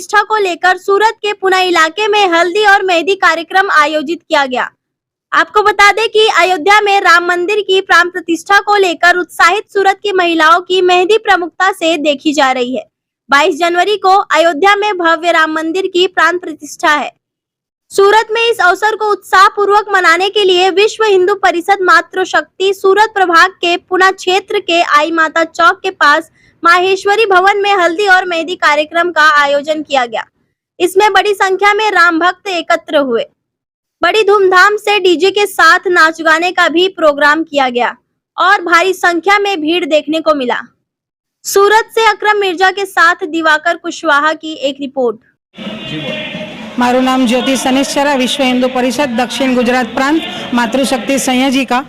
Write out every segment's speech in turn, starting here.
प्रतिष्ठा को लेकर सूरत के पुना इलाके में हल्दी और मेहंदी कार्यक्रम आयोजित किया गया। आपको बता दें कि अयोध्या में राम मंदिर की प्राण प्रतिष्ठा को लेकर उत्साहित सूरत की महिलाओं की मेहंदी प्रमुखता से देखी जा रही है। 22 जनवरी को अयोध्या में भव्य राम मंदिर की प्राण प्रतिष्ठा है। सूरत में इस अवसर को उत्साह पूर्वक मनाने के लिए विश्व हिंदू परिषद मातृशक्ति सूरत प्रभाग के पुना क्षेत्र के आई माता चौक के पास माहेश्वरी भवन में हल्दी और मेहंदी कार्यक्रम का आयोजन किया गया। इसमें बड़ी संख्या में राम भक्त एकत्र हुए। बड़ी धूमधाम से डीजे के साथ नाच गाने का भी प्रोग्राम किया गया और भारी संख्या में भीड़ देखने को मिला। सूरत से अकरम मिर्जा के साथ दिवाकर कुशवाहा की एक रिपोर्ट। मारू नाम ज्योति सनिश्चरा, विश्व हिंदू परिषद दक्षिण गुजरात प्रांत मातृशक्ति संयोजिका।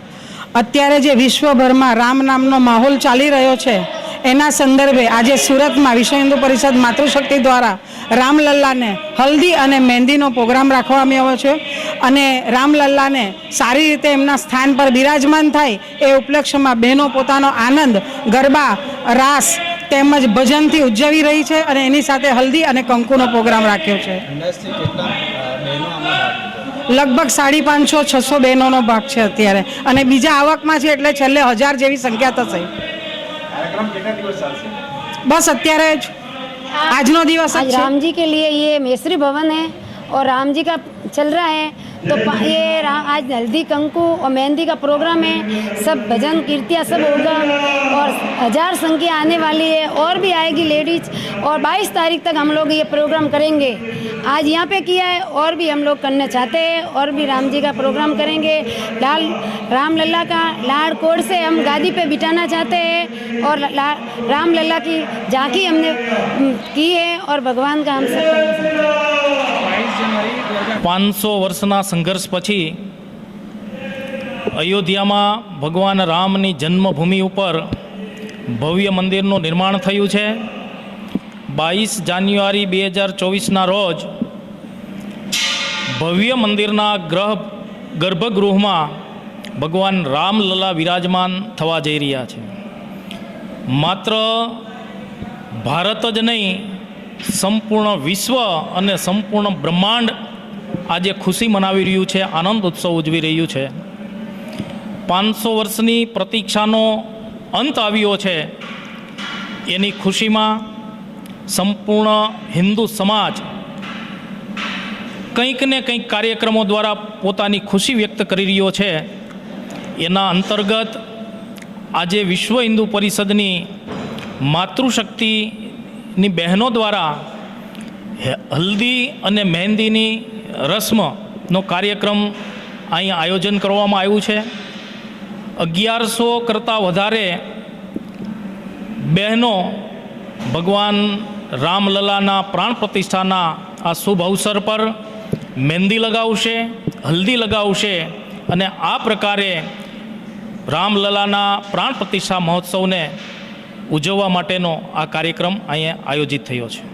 अत्यारे जे विश्वभर में राम नामनो माहौल चाली रह्यो छे एना संदर्भे आज सूरत में विश्व हिंदू परिषद मातृशक्ति द्वारा रामलल्ला ने हल्दी और मेहंदीनो प्रोग्राम राखवामां आव्यो छे अने रामलल्ला ने सारी रीते एमना स्थान पर बिराजमान थाय ए उपलक्ष्य में बहनों पोतानो आनंद गरबा रास तेमज भजन थी उजवी रही है और एनी साथे हल्दी और कंकुनो प्रोग्राम राख्यो छे। लगभग 550-600 बहनों भाग है अत्यारे अने बीजा आवक में एटले छेल्ले 1000 जेवी संख्या थशे। बस अत्यारे आजनो दिवस आज राम जी के लिए ये मेसरी भवन है और राम जी का चल रहा है तो ये आज हल्दी कंकु और मेहंदी का प्रोग्राम है। सब भजन कीर्तियाँ सब होगा और 1000 संख्या आने वाली है और भी आएगी लेडीज और 22 तारीख तक हम लोग ये प्रोग्राम करेंगे। आज यहाँ पे किया है और भी हम लोग करना चाहते हैं और भी राम जी का प्रोग्राम करेंगे। राम लल्ला का लाड़ कोड़ से हम गादी पे बिठाना चाहते हैं और राम लल्ला की झांकी हमने की है और भगवान का हम सब 500 वर्षना संघर्ष पछी अयोध्या में भगवान रामनी जन्मभूमि पर भव्य मंदिरનું निर्माण थयुं छे। 22 जान्युआरी 2024 रोज भव्य मंदिरना गर्भगृह में भगवान रामलला विराजमान थवा जई रह्या छे। मात्र भारत ज नहीं संपूर्ण विश्व और संपूर्ण ब्रह्मांड आज खुशी मनावी रह्यु छे, आनंद उत्सव उजवी रह्यु छे। 500 वर्षनी प्रतीक्षानो अंत आव्यो छे एनी खुशी में संपूर्ण हिंदू समाज कंईक ने कंईक कार्यक्रमों द्वारा पोतानी खुशी व्यक्त करी रह्यो छे। एना अंतर्गत आज विश्व हिंदू परिषदनी मातृशक्तिनी बहनों द्वारा हल्दी और मेहंदीनी रस्मनो कार्यक्रम अहीं आयोजन करवामां आव्युं छे। 1100 करता वधारे बहनों भगवान रामललाना प्राण प्रतिष्ठाना आ शुभ अवसर पर मेहंदी लगावशे, हल्दी लगावशे अने आ प्रकारे रामललाना प्राण प्रतिष्ठा महोत्सव ने उजववा माटेनो आ कार्यक्रम अहीं आयोजित थयो छे।